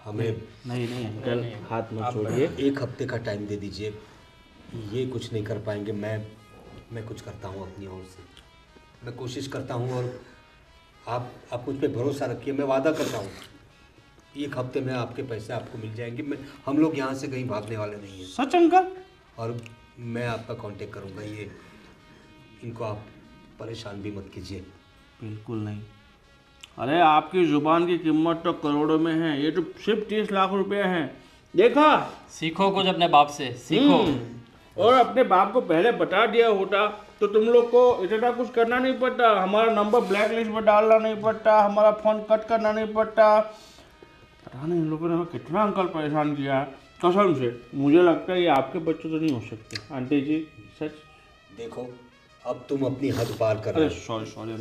हमें नहीं अंकल, हाथ मत छोड़िए। 1 हफ्ते का टाइम दे दीजिए। ये कुछ नहीं कर पाएंगे। मैं कुछ करता हूँ अपनी ओर से। मैं कोशिश करता हूँ और आप मुझ पे भरोसा रखिए। मैं वादा करता हूँ 1 हफ्ते में आपके पैसे आपको मिल जाएंगे। हम लोग यहाँ से कहीं भागने वाले नहीं हैं। सच अंकल? और मैं आपका कांटेक्ट करूँगा। ये इनको आप परेशान भी मत कीजिए। बिल्कुल नहीं। अरे आपकी जुबान की कीमत तो करोड़ों में है, ये तो सिर्फ 30 लाख रुपए हैं। देखा? सीखो कुछ अपने बाप से, सीखो। और अपने बाप को पहले बता दिया होता तो तुम लोग को इतना कुछ करना नहीं पड़ता। हमारा नंबर ब्लैक लिस्ट पर डालना नहीं पड़ता, हमारा फ़ोन कट करना नहीं पड़ता। पता नहीं इन लोगों ने हमें कितना अंकल परेशान किया है, कसम से। मुझे लगता है ये आपके बच्चे तो नहीं हो सकते आंटी जी, सच। देखो अब तुम अपनी हद पार कर रहे अरे हो। सॉरी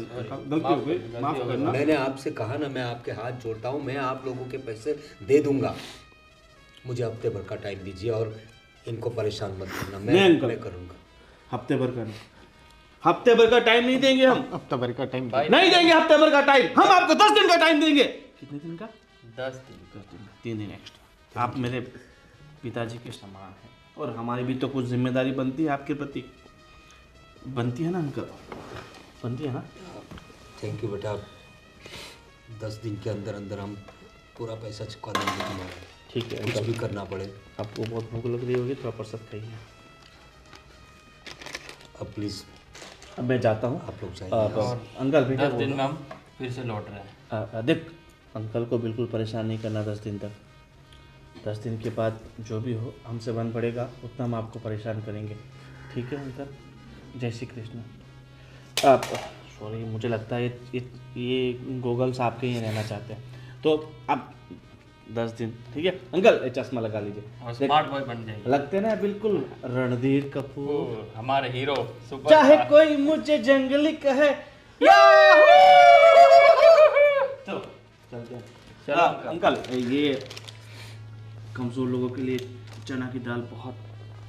गलती हो गई, माफ करना। मैंने आपसे कहा ना, मैं आपके हाथ जोड़ता हूँ। मैं आप लोगों के पैसे दे दूंगा। मुझे हफ्ते भर का टाइम दीजिए और इनको परेशान मत करना। मैं करूँगा। हफ्ते भर का हफ्ते भर का टाइम नहीं देंगे हम। हफ्ता भर का टाइम नहीं देंगे हफ्ते भर का टाइम। हम आपको 10 दिन का टाइम देंगे। कितने दिन का? 10 दिन। 3 दिन एक्स्ट्रा। आप मेरे पिताजी के समान हैं और हमारी भी तो कुछ जिम्मेदारी बनती है आपके प्रति। बनती है ना अंकल? बनती है ना? थैंक यू बेटा। 10 दिन के अंदर अंदर हम पूरा पैसा चुका देंगे तुम्हारा। ठीक है कुछ भी करना पड़े। आपको बहुत भूख लग रही होगी, थोड़ा प्रसाद खाइए। अब प्लीज़ अब मैं जाता हूँ। आप लोग जाइए। अंकल बेटा 10 दिन में हम फिर से लौट रहे हैं। देख, अंकल को बिल्कुल परेशान नहीं करना 10 दिन तक। 10 दिन के बाद जो भी हो हमसे बन पड़ेगा उतना हम आपको परेशान करेंगे। ठीक है अंकल? जय श्री कृष्ण। आप सॉरी, मुझे लगता है ये गोगल्स आपके ही रहना चाहते हैं, तो आप 10 दिन, ठीक है अंकल? ये चश्मा लगा लीजिए, और स्मार्ट बॉय बन जाएंगे। लगते ना बिल्कुल रणधीर कपूर। हमारे हीरो सुपर चाहे कोई मुझे जंगली कहे, चलो चलते हैं। चलो अंकल, ये कमजोर लोगों के लिए चना की दाल बहुत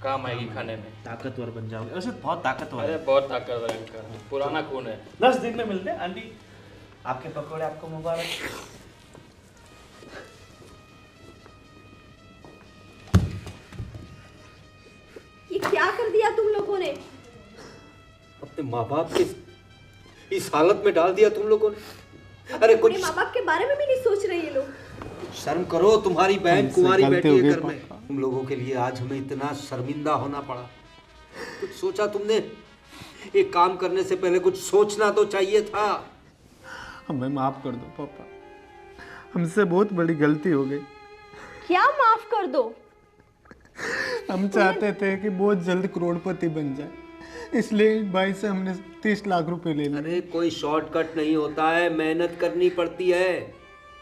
काम आएगी खाने में। ताकतवर बन जाओगे, वैसे बहुत ताकतवर अरे है। बहुत ताकतवर है इनका, पुराना खून है। 10 दिन में मिलते हैं आंटी, आपके पकौड़े आपको मुबारक। ये क्या कर दिया तुम लोगों ने? अपने माँ बाप के इस हालत में डाल दिया तुम लोगों ने। अरे अपने कुछ माँ बाप के बारे में भी नहीं सोच रहे ये लोग। शर्म करो, तुम्हारी बहन हमसे कुंवारी गलती बैठी हो है गई घर में। तुम लोगों के लिए आज हमें इतना शर्मिंदा होना पड़ा। कुछ सोचा तुमने? एक काम करने से पहले कुछ सोचना तो चाहिए था। हमें माफ कर दो पापा, हमसे बहुत बड़ी गलती हो गई। क्या माफ कर दो? हम चाहते थे कि बहुत जल्द करोड़पति बन जाए, इसलिए भाई से हमने 30 लाख रुपए ले लिए। अरे कोई शॉर्टकट नहीं होता है, मेहनत करनी पड़ती है।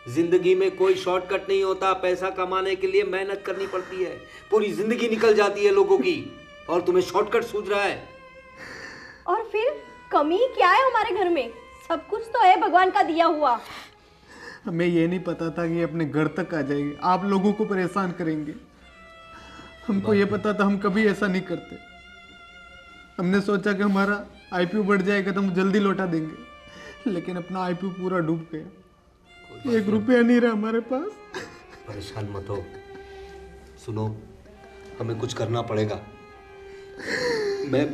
जिंदगी में कोई शॉर्टकट नहीं होता। पैसा कमाने के लिए मेहनत करनी पड़ती है। पूरी जिंदगी निकल जाती है लोगों की, और तुम्हें शॉर्टकट सूझ रहा है। और फिर कमी क्या है हमारे घर में? सब कुछ तो है भगवान का दिया हुआ। हमें ये नहीं पता था कि ये अपने घर तक आ जाएगी, आप लोगों को परेशान करेंगे। हमको ये पता था, हम कभी ऐसा नहीं करते। हमने सोचा कि हमारा आईपीओ बढ़ जाएगा तो हम जल्दी लौटा देंगे, लेकिन अपना आईपीओ पूरा डूब गया। 1 रुपया नहीं रहा हमारे पास। परेशान मत हो। सुनो, हमें कुछ करना पड़ेगा। मैं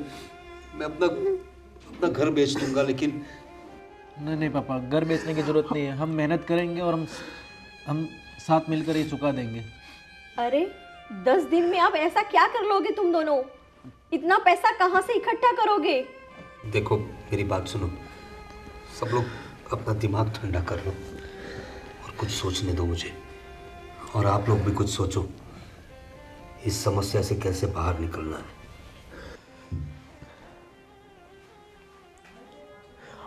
अपना घर बेच दूंगा, लेकिन नहीं पापा, घर बेचने की जरूरत नहीं है। हम मेहनत करेंगे और हम साथ मिलकर ये चुका देंगे। अरे 10 दिन में आप ऐसा क्या कर लोगे तुम दोनों? इतना पैसा कहाँ से इकट्ठा करोगे? देखो मेरी बात सुनो, सब लोग अपना दिमाग ठंडा कर लो और कुछ सोचने दो मुझे। और आप लोग भी कुछ सोचो, इस समस्या से कैसे बाहर निकलना है।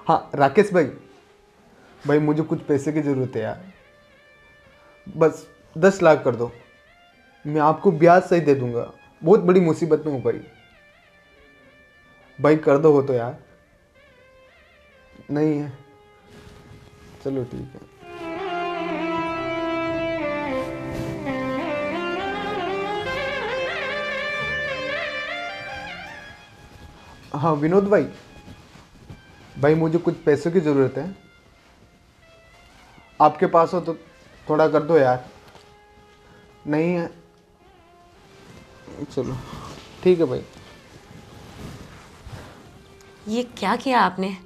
हाँ राकेश भाई मुझे कुछ पैसे की ज़रूरत है यार। बस 10 लाख कर दो, मैं आपको ब्याज सही दे दूंगा। बहुत बड़ी मुसीबत में हूँ भाई, कर दो हो तो यार। नहीं है, चलो ठीक है। हाँ विनोद भाई मुझे कुछ पैसों की ज़रूरत है। आपके पास हो तो थोड़ा कर दो यार। नहीं है, चलो ठीक है भाई। ये क्या किया आपने?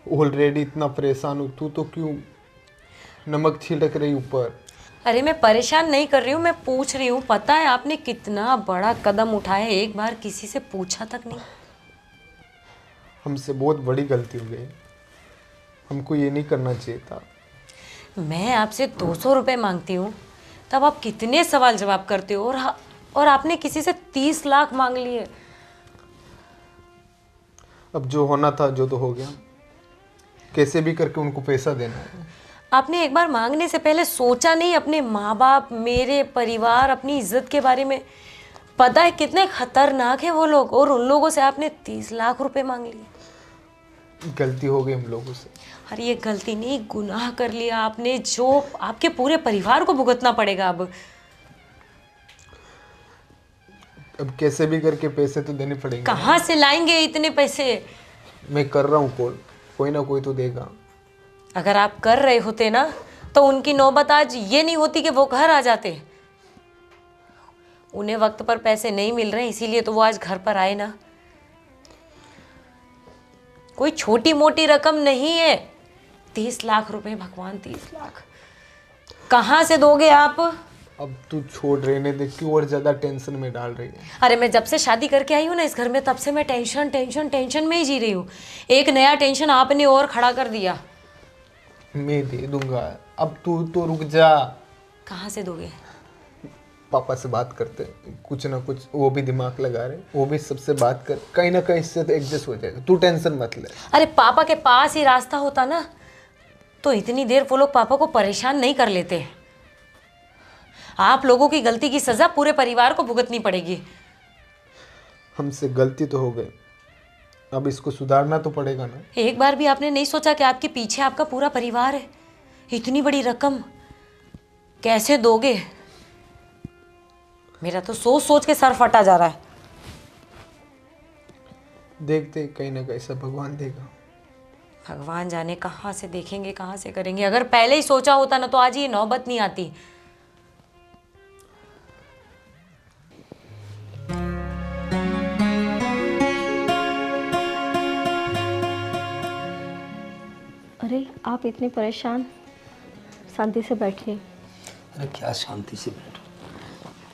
ऑलरेडी इतना परेशान हूँ, तू तो क्यों नमक छिड़क रही ऊपर? अरे मैं परेशान नहीं कर रही हूँ, मैं पूछ रही हूँ। पता है आपने कितना बड़ा कदम उठाया, एक बार किसी से पूछा तक नहीं। हमसे बहुत बड़ी गलती हो गई, हमको ये नहीं करना चाहिए था। मैं आपसे 200 रुपये मांगती हूँ, तब आप कितने सवाल जवाब करते हो, और आपने किसी से 30 लाख मांग लिए। अब जो होना था जो तो हो गया, कैसे भी करके उनको पैसा देना है। आपने एक बार मांगने से पहले सोचा नहीं अपने माँ बाप, मेरे परिवार, अपनी इज्जत के बारे में? पता है कितने खतरनाक है वो लोग, और उन लोगों से आपने 30 लाख रुपए मांग लिए। गलती हो गई हम लोगों से। अरे ये गलती नहीं, गुनाह कर लिया आपने, जो आपके पूरे परिवार को भुगतना पड़ेगा। अब कैसे भी करके पैसे तो देने पड़ेंगे। कहाँ से लाएंगे इतने पैसे? मैं कर रहा हूँ कॉल, कोई ना कोई तो देगा। अगर आप कर रहे होते ना, तो उनकी नौबत आज ये नहीं होती कि वो घर आ जाते। उन्हें वक्त पर पैसे नहीं मिल रहे, इसीलिए तो वो आज घर पर आए ना। कोई छोटी मोटी रकम नहीं है। 30 लाख रुपए, भगवान 30 लाख कहाँ से दोगे आप? अब तू छोड़, रहने दे, क्यों और ज्यादा टेंशन में डाल रही है। अरे मैं जब से शादी करके आई हूँ ना इस घर में, तब से मैं टेंशन टेंशन टेंशन में ही जी रही हूँ। एक नया टेंशन आपने और खड़ा कर दिया। मैं दे दूंगा, अब तू तो रुक जा। कहाँ से दोगे? पापा से बात करते, कुछ ना कुछ वो भी दिमाग लगा रहे, वो भी सबसे बात कर, कहीं ना कहीं इससे तो एडजस्ट हो जाएगा। तू टेंशन मत ले। अरे पापा के पास ही रास्ता होता ना, तो इतनी देर वो लोग पापा को परेशान नहीं कर लेते। आप लोगों की गलती की सजा पूरे परिवार को भुगतनी पड़ेगी। हमसे गलती तो हो गई, अब इसको सुधारना तो पड़ेगा ना। एक बार भी आपने नहीं सोचा कि आपके पीछे आपका पूरा परिवार है? इतनी बड़ी रकम कैसे दोगे? मेरा तो सोच सोच के सर फटा जा रहा है। देखते कहीं ना कहीं सब भगवान देगा। भगवान जाने कहाँ से देखेंगे, कहाँ से करेंगे। अगर पहले ही सोचा होता ना तो आज ये नौबत नहीं आती। अरे आप इतने परेशान, शांति से बैठिए। अरे क्या शांति से बैठो,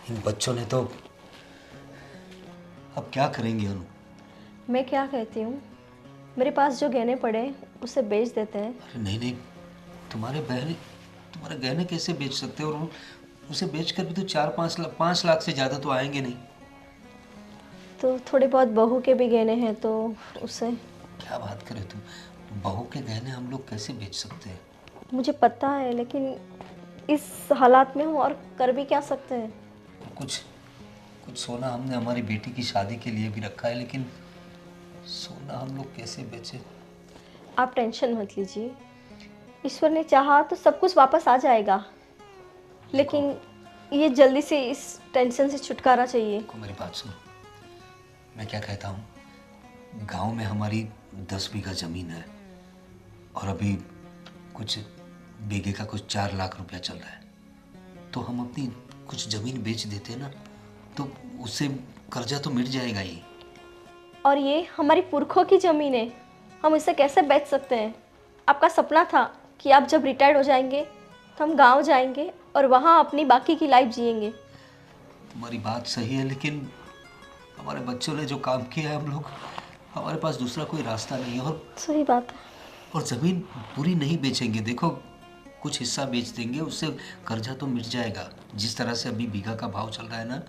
इन बच्चों ने तो, अब क्या करेंगे अनु? मैं क्या कहती हूँ, मेरे पास जो गहने पड़े उसे बेच देते हैं। अरे नहीं नहीं, तुम्हारे गहने कैसे बेच सकते हो? और उसे बेचकर भी तो 5 लाख से ज़्यादा तो आएंगे नहीं। तो थोड़े बहुत बहू के भी गहने हैं तो उसे। क्या बात करे तुम, बहू के गहने हम लोग कैसे बेच सकते हैं? मुझे पता है, लेकिन इस हालात में हम और कर भी क्या सकते हैं। कुछ सोना हमने हमारी बेटी की शादी के लिए भी रखा है, लेकिन सोना हम लोग कैसे बेचे? आप टेंशन मत लीजिए, ईश्वर ने चाहा तो सब कुछ वापस आ जाएगा, लेकिन ये जल्दी से इस टेंशन से छुटकारा चाहिए। मेरी बात सुनो, मैं क्या कहता हूँ, गांव में हमारी 10 बीघा ज़मीन है और अभी कुछ बीघे का कुछ 4 लाख रुपया चल रहा है, तो हम अपनी कुछ ज़मीन बेच देते हैं ना, तो उससे कर्जा तो मिट जाएगा ही। और ये हमारी पुरखों की ज़मीन है, हम इसे कैसे बेच सकते हैं? आपका सपना था कि आप जब रिटायर्ड हो जाएंगे तो हम गांव जाएंगे और वहाँ अपनी बाकी की लाइफ जिएंगे। तुम्हारी बात सही है, लेकिन हमारे बच्चों ने जो काम किया है, हम लोग, हमारे पास दूसरा कोई रास्ता नहीं है। और सही बात है। और ज़मीन पूरी नहीं बेचेंगे, देखो कुछ हिस्सा बेच देंगे, उससे कर्जा तो मिट जाएगा। जिस तरह से अभी बीघा का भाव चल रहा है ना,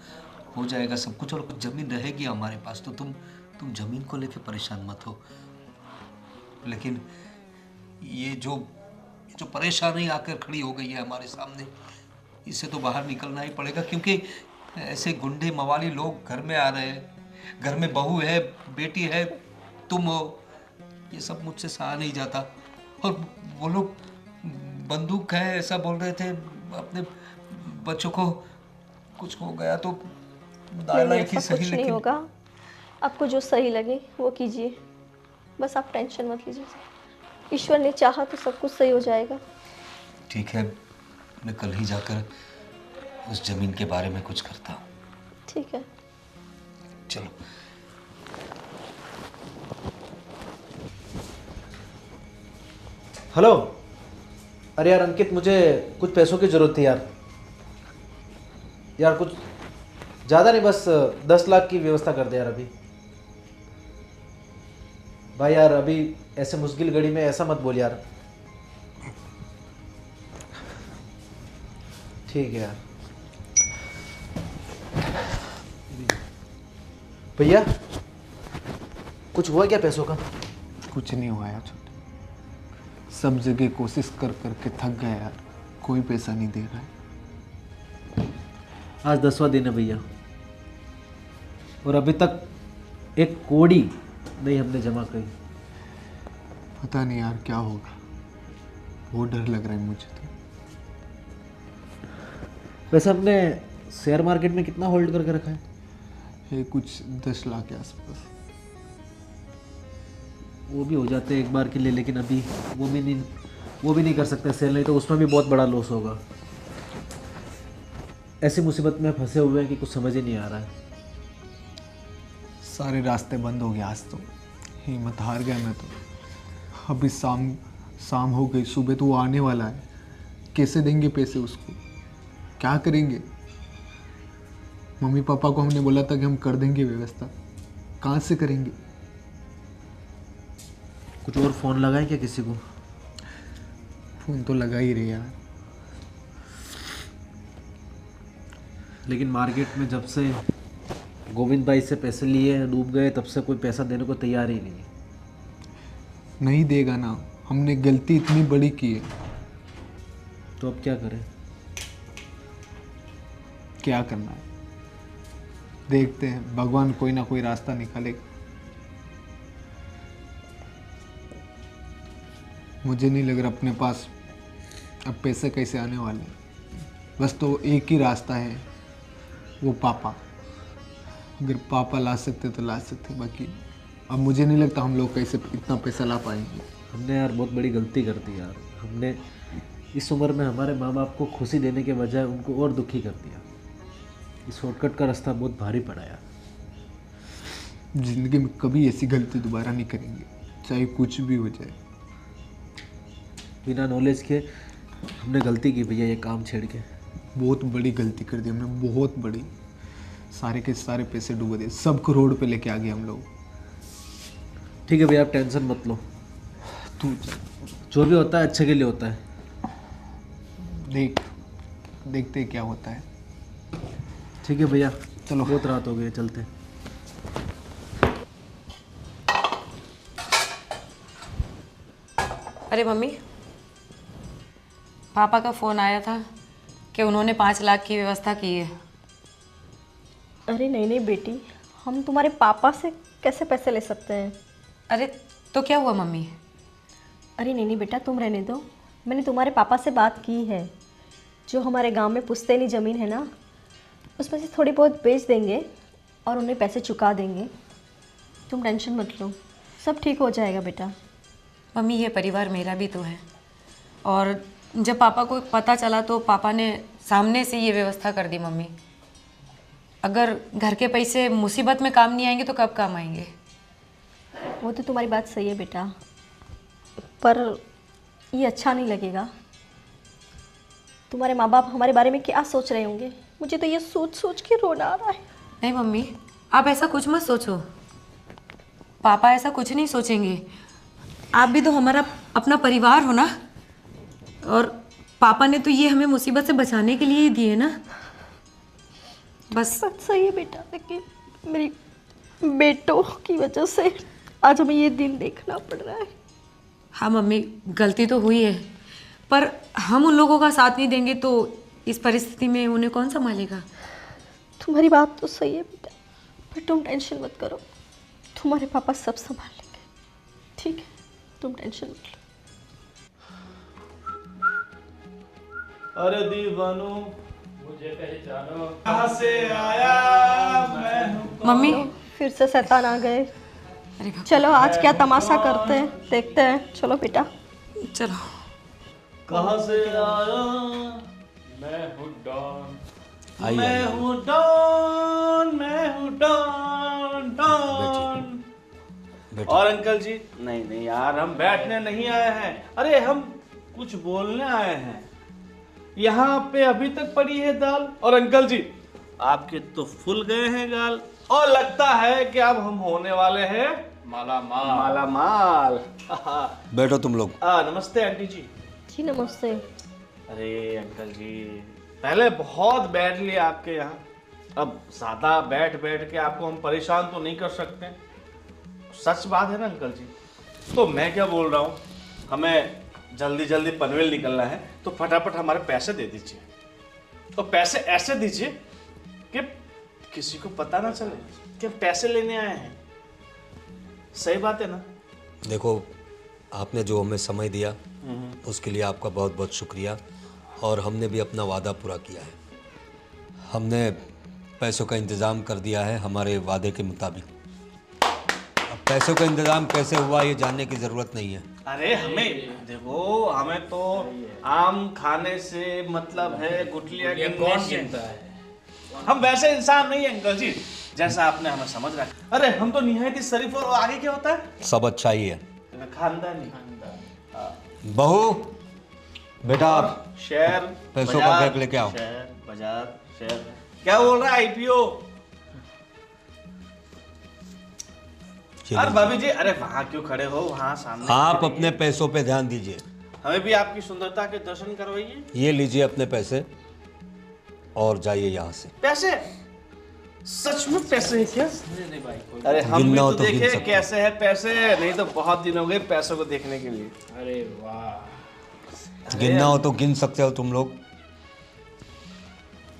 हो जाएगा सब कुछ, और कुछ ज़मीन रहेगी हमारे पास। तो तुम ज़मीन को लेके परेशान मत हो, लेकिन ये जो परेशानी आकर खड़ी हो गई है हमारे सामने, इससे तो बाहर निकलना ही पड़ेगा, क्योंकि ऐसे गुंडे मवाली लोग घर में आ रहे हैं। घर में बहू है, बेटी है, तुम हो, ये सब मुझसे सहा नहीं जाता। और वो लोग बंदूक है ऐसा बोल रहे थे, अपने बच्चों को कुछ हो गया तो दाला की सही, कुछ नहीं होगा, आपको जो सही लगे वो कीजिए, बस आप टेंशन मत लीजिए। ईश्वर ने चाहा तो सब कुछ सही हो जाएगा। ठीक है, मैं कल ही जाकर उस जमीन के बारे में कुछ करता हूँ। ठीक है, चलो। हेलो, अरे यार अंकित, मुझे कुछ पैसों की ज़रूरत थी यार। कुछ ज़्यादा नहीं, बस 10 लाख की व्यवस्था कर दे यार अभी। भाई यार, अभी ऐसे मुश्किल घड़ी में ऐसा मत बोल यार। ठीक है यार। भैया, कुछ हुआ क्या पैसों का? कुछ नहीं हुआ यार, सब जगह कोशिश कर करके थक गया यार, कोई पैसा नहीं दे रहा है। आज 10वां दिन है भैया, और अभी तक 1 कौड़ी नहीं हमने जमा करी। पता नहीं यार क्या होगा, बहुत डर लग रहा है मुझे तो। वैसे हमने शेयर मार्केट में कितना होल्ड करके रखा है? ये कुछ 10 लाख के आसपास। वो भी हो जाते हैं एक बार के लिए, लेकिन अभी वो भी नहीं कर सकते सेल, नहीं तो उसमें भी बहुत बड़ा लॉस होगा। ऐसी मुसीबत में फंसे हुए हैं कि कुछ समझ ही नहीं आ रहा है। सारे रास्ते बंद हो गए, आज तो हिम्मत हार गया मैं तो। अभी शाम हो गई, सुबह तो वो आने वाला है, कैसे देंगे पैसे उसको, क्या करेंगे? मम्मी पापा को हमने बोला था कि हम कर देंगे व्यवस्था, कहाँ से करेंगे? कुछ और फ़ोन लगाए क्या किसी को? फ़ोन तो लगा ही रहे यार, लेकिन मार्केट में जब से गोविंद भाई से पैसे लिए डूब गए, तब से कोई पैसा देने को तैयार ही नहीं है। नहीं देगा ना, हमने गलती इतनी बड़ी की है, तो अब क्या करें? क्या करना है देखते हैं, भगवान कोई ना कोई रास्ता निकालेगा। मुझे नहीं लग रहा अपने पास अब पैसे कैसे आने वाले हैं। बस तो एक ही रास्ता है, वो पापा। अगर पापा ला सकते तो ला सकते, बाकी अब मुझे नहीं लगता हम लोग कैसे इतना पैसा ला पाएंगे। हमने यार बहुत बड़ी गलती कर दी यार। हमने इस उम्र में हमारे माँ बाप को खुशी देने के बजाय उनको और दुखी कर दिया। इस शॉर्टकट का रास्ता बहुत भारी पड़ा यार। जिंदगी में कभी ऐसी गलती दोबारा नहीं करेंगे, चाहे कुछ भी हो जाए। बिना नॉलेज के हमने गलती की भैया, ये काम छेड़ के। बहुत बड़ी गलती कर दी हमने, बहुत बड़ी। सारे के सारे पैसे डूबे दिए, सबको रोड पे लेके आ गए हम लोग। ठीक है भैया, आप टेंशन मत लो। तू जो भी होता है अच्छे के लिए होता है। देखते क्या होता है। ठीक है भैया, चलो। बहुत रात हो गई, चलते। अरे मम्मी, पापा का फ़ोन आया था कि उन्होंने 5 लाख की व्यवस्था की है। अरे नहीं नहीं बेटी, हम तुम्हारे पापा से कैसे पैसे ले सकते हैं? अरे तो क्या हुआ मम्मी? अरे नहीं नहीं बेटा, तुम रहने दो। मैंने तुम्हारे पापा से बात की है। जो हमारे गांव में पुश्तैनी ज़मीन है ना, उसमें से थोड़ी बहुत बेच देंगे और उन्हें पैसे चुका देंगे। तुम टेंशन मत लो, सब ठीक हो जाएगा बेटा। मम्मी, ये परिवार मेरा भी तो है, और जब पापा को पता चला तो पापा ने सामने से ये व्यवस्था कर दी। मम्मी, अगर घर के पैसे मुसीबत में काम नहीं आएंगे तो कब काम आएंगे? वो तो तुम्हारी बात सही है बेटा, पर ये अच्छा नहीं लगेगा। तुम्हारे माँ बाप हमारे बारे में क्या सोच रहे होंगे? मुझे तो ये सोच सोच के रोना आ रहा है। नहीं मम्मी, आप ऐसा कुछ मत सोचो। पापा ऐसा कुछ नहीं सोचेंगे। आप भी तो हमारा अपना परिवार हो ना, और पापा ने तो ये हमें मुसीबत से बचाने के लिए ही दिए ना। बस बात सही है बेटा, लेकिन मेरी बेटों की वजह से आज हमें ये दिन देखना पड़ रहा है। हाँ मम्मी, गलती तो हुई है, पर हम उन लोगों का साथ नहीं देंगे तो इस परिस्थिति में उन्हें कौन संभालेगा? तुम्हारी बात तो सही है बेटा, पर तुम टेंशन मत करो, तुम्हारे पापा सब संभाल लेंगे। ठीक है, तुम टेंशन मत लो। अरे दीवानो मुझे पहचानो, कहाँ से आया मैं हूँ। मम्मी, फिर से शैतान आ गए। अरे चलो आज क्या तमाशा करते हैं, देखते हैं। चलो बेटा चलो। कहाँ से आया मैं हूँ डॉन। मैं हूँ डॉन, मैं हूँ डॉन डॉन। और अंकल जी, नहीं नहीं यार, हम बैठने नहीं आए हैं। अरे हम कुछ बोलने आए हैं। यहाँ पे अभी तक पड़ी है दाल, और अंकल जी आपके तो फूल गए हैं गाल, और लगता है कि अब हम होने वाले हैं माला माल। माला माल। बैठो तुम लोग। नमस्ते आंटी जी। जी नमस्ते। अरे अंकल जी, पहले बहुत बैठ लिया आपके यहाँ, अब ज्यादा बैठ बैठ के आपको हम परेशान तो नहीं कर सकते। सच बात है ना अंकल जी? तो मैं क्या बोल रहा हूँ, हमें जल्दी जल्दी पनवेल निकलना है, तो फटाफट हमारे पैसे दे दीजिए। तो पैसे ऐसे दीजिए कि किसी को पता ना चले कि पैसे लेने आए हैं। सही बात है ना? देखो, आपने जो हमें समय दिया उसके लिए आपका बहुत बहुत शुक्रिया, और हमने भी अपना वादा पूरा किया है। हमने पैसों का इंतज़ाम कर दिया है हमारे वादे के मुताबिक। अब पैसों का इंतज़ाम कैसे हुआ ये जानने की ज़रूरत नहीं है। अरे हमें देखो, हमें तो आम खाने से मतलब है, गुठलियाँ ये गिनने कौन से। गिनता है? हम वैसे इंसान नहीं है अंकल जी, जैसा आपने हमें समझ रखा है। अरे हम तो निहायत ही शरीफ, और आगे क्या होता है? सब अच्छा ही है। खानदानी। बहू, बेटा आप शहर पैसों का बाजार, बैग लेके आओ। शहर बाजार शहर, क्या बोल रहा है आईपीओ? अरे भाभी जी, अरे वहाँ क्यों खड़े हो, वहाँ सामने। आप अपने पैसों पे ध्यान दीजिए। हमें भी आपकी सुंदरता के दर्शन करवाइए। ये लीजिए अपने पैसे और जाइए यहाँ से। पैसे? सच में पैसे हैं क्या? नहीं भाई कोई। अरे हम भी गिनना हो तो तो गिन देखे सकते कैसे है पैसे, नहीं तो बहुत दिन हो गए पैसों को देखने के लिए। अरे वाह। गिनना हो तो गिन सकते हो तुम लोग।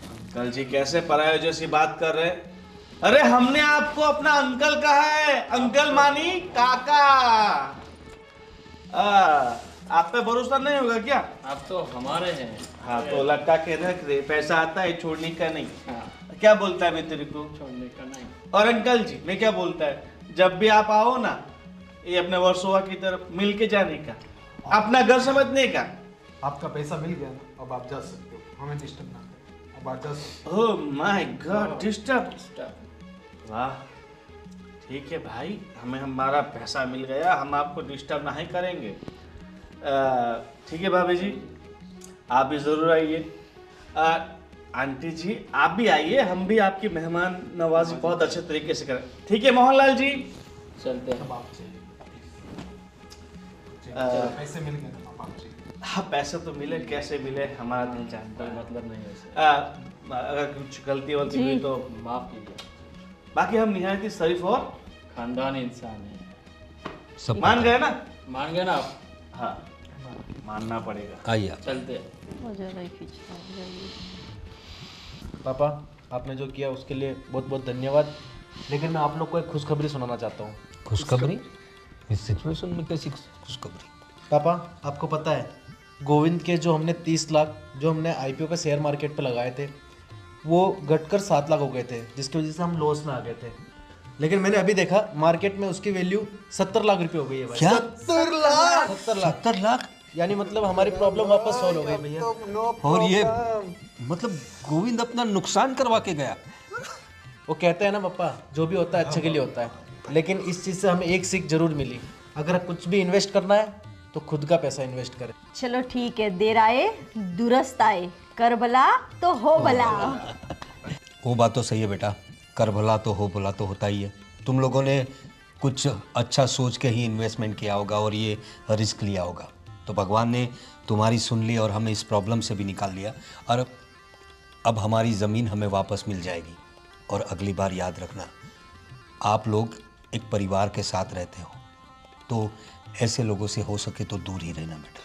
अंकल जी कैसे पराये जैसी बात कर रहे हैं? अरे हमने आपको अपना अंकल कहा है, अंकल मानी काका। आप पे भरोसा नहीं होगा क्या? आप तो हमारे हैं। हाँ तो लटका के रख दे, पैसा आता है छोड़ने का नहीं। हाँ, क्या बोलता है मैं तेरे को? छोड़ने का नहीं। और अंकल जी मैं क्या बोलता है, जब भी आप आओ ना ये अपने वर्सोवा की तरफ मिल के जाने का, अपना घर समझने का। आपका पैसा मिल गया ना, अब आप जा सकते हो, हमें डिस्टर्ब ना करें, अब आप जा सकते ओह माय गॉड, डिस्टर्ब। वाह ठीक है भाई, हमें हमारा पैसा मिल गया, हम आपको डिस्टर्ब नहीं करेंगे। ठीक है भाभी जी, आप भी ज़रूर आइए। आंटी जी आप भी आइए, हम भी आपकी मेहमान नवाजी बहुत अच्छे तरीके से करें। ठीक है मोहनलाल जी? चलते हैं। हो। अब आप पैसे मिल गए ना, अब आप चाहिए। हाँ पैसे तो मिले, कैसे मिले हमारा दिल जानता कोई है। मतलब नहीं वैसे। अगर कुछ गलती वलती हुई तो माफ कीजिए। बाकी हम निहायत ही शरीफ और खानदानी इंसान है। सब मान गए ना? मान गए ना आप? हाँ मानना पड़ेगा। आइए आप। चलते हैं। पापा आपने जो किया उसके लिए बहुत बहुत धन्यवाद, लेकिन मैं आप लोग को एक खुशखबरी सुनाना चाहता हूँ। खुशखबरी? इस सिचुएशन में कैसी खुशखबरी? पापा आपको पता है गोविंद के जो हमने 30 लाख जो हमने आईपीओ का शेयर मार्केट पे लगाए थे वो घटकर 7 लाख हो गए थे, जिसकी वजह से हम लॉस में आ गए थे। लेकिन मैंने अभी देखा मार्केट में उसकी वैल्यू 70 लाख रुपए हो गई है भाई। क्या? 70 लाख 70 लाख? यानी मतलब हमारी प्रॉब्लम वापस सॉल्व हो गई भैया। और ये मतलब गोविंद अपना नुकसान करवा के गया? वो कहते हैं ना पापा, जो भी होता है अच्छे के लिए होता है, लेकिन इस चीज़ से हमें एक सीख जरूर मिली, अगर कुछ भी इन्वेस्ट करना है तो खुद का पैसा इन्वेस्ट करें। चलो ठीक है, देर आए दुरुस्त आए, कर भला तो हो भला। वो बात तो सही है बेटा, कर भला तो हो भला तो होता ही है। तुम लोगों ने कुछ अच्छा सोच के ही इन्वेस्टमेंट किया होगा और ये रिस्क लिया होगा, तो भगवान ने तुम्हारी सुन ली और हमें इस प्रॉब्लम से भी निकाल लिया। और अब हमारी ज़मीन हमें वापस मिल जाएगी। और अगली बार याद रखना, आप लोग एक परिवार के साथ रहते हो, तो ऐसे लोगों से हो सके तो दूर ही रहना बेटा,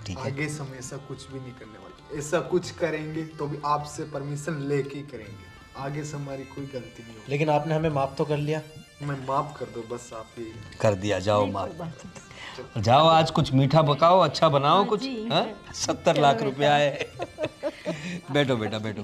ठीक है? आगे से हम ऐसा कुछ भी नहीं करने वाले, ऐसा कुछ करेंगे तो भी आपसे परमिशन लेके ही करेंगे, आगे से हमारी कोई गलती नहीं होगी। लेकिन आपने हमें माफ़ तो कर लिया। मैं माफ कर दो बस, आप ही। कर दिया, जाओ माफ। जाओ आज कुछ मीठा पकाओ, अच्छा बनाओ कुछ। हाँ 70 लाख रुपया है। बैठो बेटा बैठो।